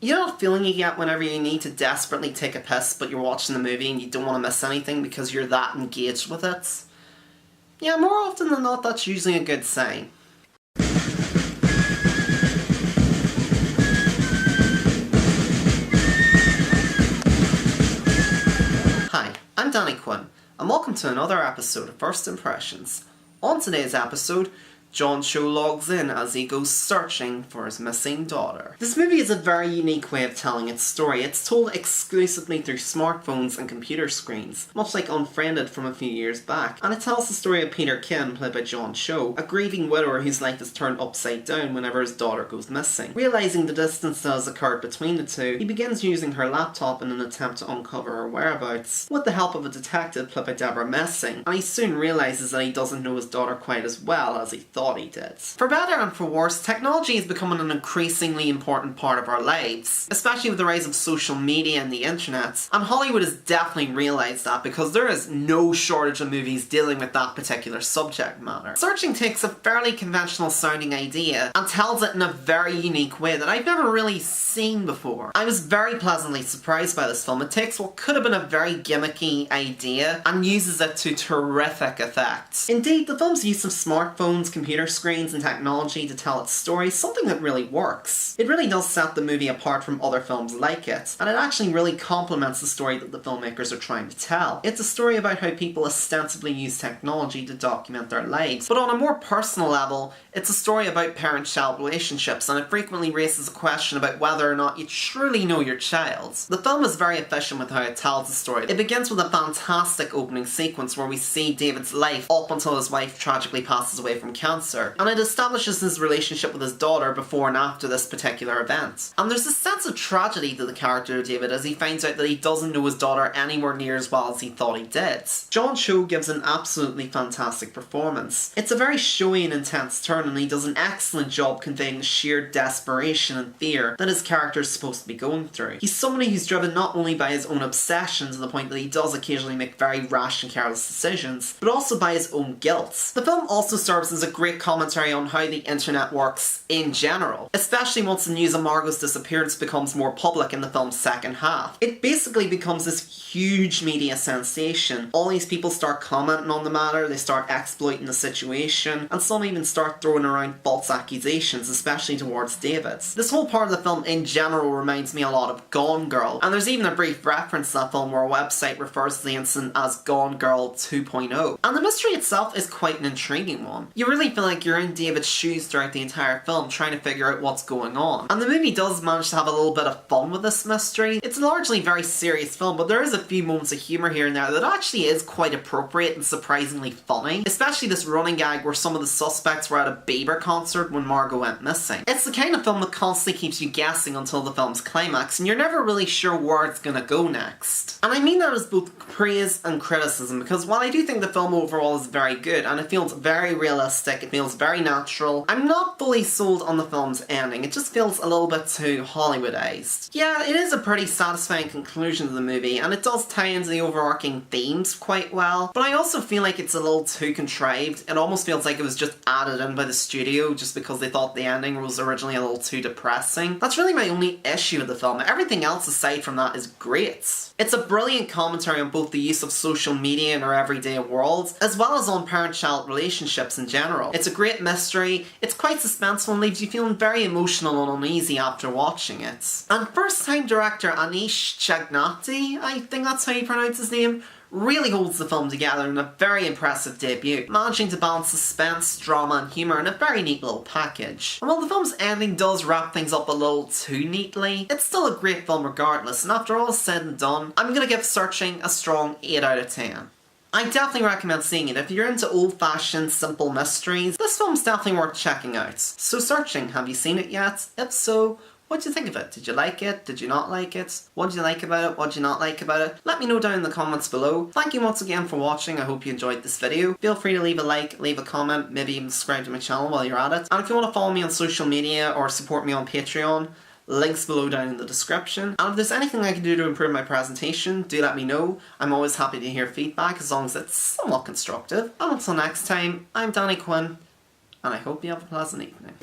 You know that feeling you get whenever you need to desperately take a piss but you're watching the movie and you don't want to miss anything because you're that engaged with it? Yeah, more often than not that's usually a good sign. Hi, I'm Danny Quinn, and welcome to another episode of First Impressions. On today's episode, John Cho logs in as he goes searching for his missing daughter. This movie is a very unique way of telling its story. It's told exclusively through smartphones and computer screens, much like Unfriended from a few years back. And it tells the story of Peter Kim, played by John Cho, a grieving widower whose life is turned upside down whenever his daughter goes missing. Realising the distance that has occurred between the two, he begins using her laptop in an attempt to uncover her whereabouts, with the help of a detective played by Deborah Messing, and he soon realises that he doesn't know his daughter quite as well as he thought he did. For better and for worse, technology is becoming an increasingly important part of our lives, especially with the rise of social media and the internet, and Hollywood has definitely realised that because there is no shortage of movies dealing with that particular subject matter. Searching takes a fairly conventional sounding idea and tells it in a very unique way that I've never really seen before. I was very pleasantly surprised by this film. It takes what could have been a very gimmicky idea and uses it to terrific effect. Indeed, the film's use of smartphones, computer screens and technology to tell its story is something that really works. It really does set the movie apart from other films like it, and it actually really complements the story that the filmmakers are trying to tell. It's a story about how people ostensibly use technology to document their lives, but on a more personal level, it's a story about parent-child relationships, and it frequently raises a question about whether or not you truly know your child. The film is very efficient with how it tells the story. It begins with a fantastic opening sequence where we see David's life up until his wife tragically passes away from cancer, and it establishes his relationship with his daughter before and after this particular event. And there's a sense of tragedy to the character of David as he finds out that he doesn't know his daughter anywhere near as well as he thought he did. John Cho gives an absolutely fantastic performance. It's a very showy and intense turn, and he does an excellent job conveying the sheer desperation and fear that his character is supposed to be going through. He's somebody who's driven not only by his own obsession to the point that he does occasionally make very rash and careless decisions, but also by his own guilt. The film also serves as a great commentary on how the internet works in general, especially once the news of Margot's disappearance becomes more public in the film's second half. It basically becomes this huge media sensation. All these people start commenting on the matter, they start exploiting the situation, and some even start throwing around false accusations, especially towards David. This whole part of the film in general reminds me a lot of Gone Girl, and there's even a brief reference to that film where a website refers to the incident as Gone Girl 2.0. And the mystery itself is quite an intriguing one. You really feel like you're in David's shoes throughout the entire film trying to figure out what's going on. And the movie does manage to have a little bit of fun with this mystery. It's a largely very serious film, but there is a few moments of humour here and there that actually is quite appropriate and surprisingly funny. Especially this running gag where some of the suspects were at a Bieber concert when Margot went missing. It's the kind of film that constantly keeps you guessing until the film's climax, and you're never really sure where it's gonna go next. And I mean that as both praise and criticism, because while I do think the film overall is very good, and it feels very realistic, it feels very natural, I'm not fully sold on the film's ending. It just feels a little bit too Hollywoodized. Yeah, it is a pretty satisfying conclusion to the movie, and it does tie into the overarching themes quite well, but I also feel like it's a little too contrived. It almost feels like it was just added in by the studio just because they thought the ending was originally a little too depressing. That's really my only issue with the film. Everything else aside from that is great. It's a brilliant commentary on both the use of social media in our everyday world, as well as on parent-child relationships in general. It's a great mystery, it's quite suspenseful and leaves you feeling very emotional and uneasy after watching it. And first-time director Anish Chagnati, I think that's how you pronounce his name, really holds the film together in a very impressive debut, managing to balance suspense, drama and humour in a very neat little package. And while the film's ending does wrap things up a little too neatly, it's still a great film regardless, and after all is said and done, I'm gonna give Searching a strong 8 out of 10. I definitely recommend seeing it. If you're into old-fashioned, simple mysteries, this film's definitely worth checking out. So Searching, have you seen it yet? If so, what did you think of it? Did you like it? Did you not like it? What did you like about it? What did you not like about it? Let me know down in the comments below. Thank you once again for watching. I hope you enjoyed this video. Feel free to leave a like, leave a comment, maybe even subscribe to my channel while you're at it. And if you want to follow me on social media or support me on Patreon, links below down in the description. And if there's anything I can do to improve my presentation, do let me know. I'm always happy to hear feedback as long as it's somewhat constructive. And until next time, I'm Danny Quinn, and I hope you have a pleasant evening.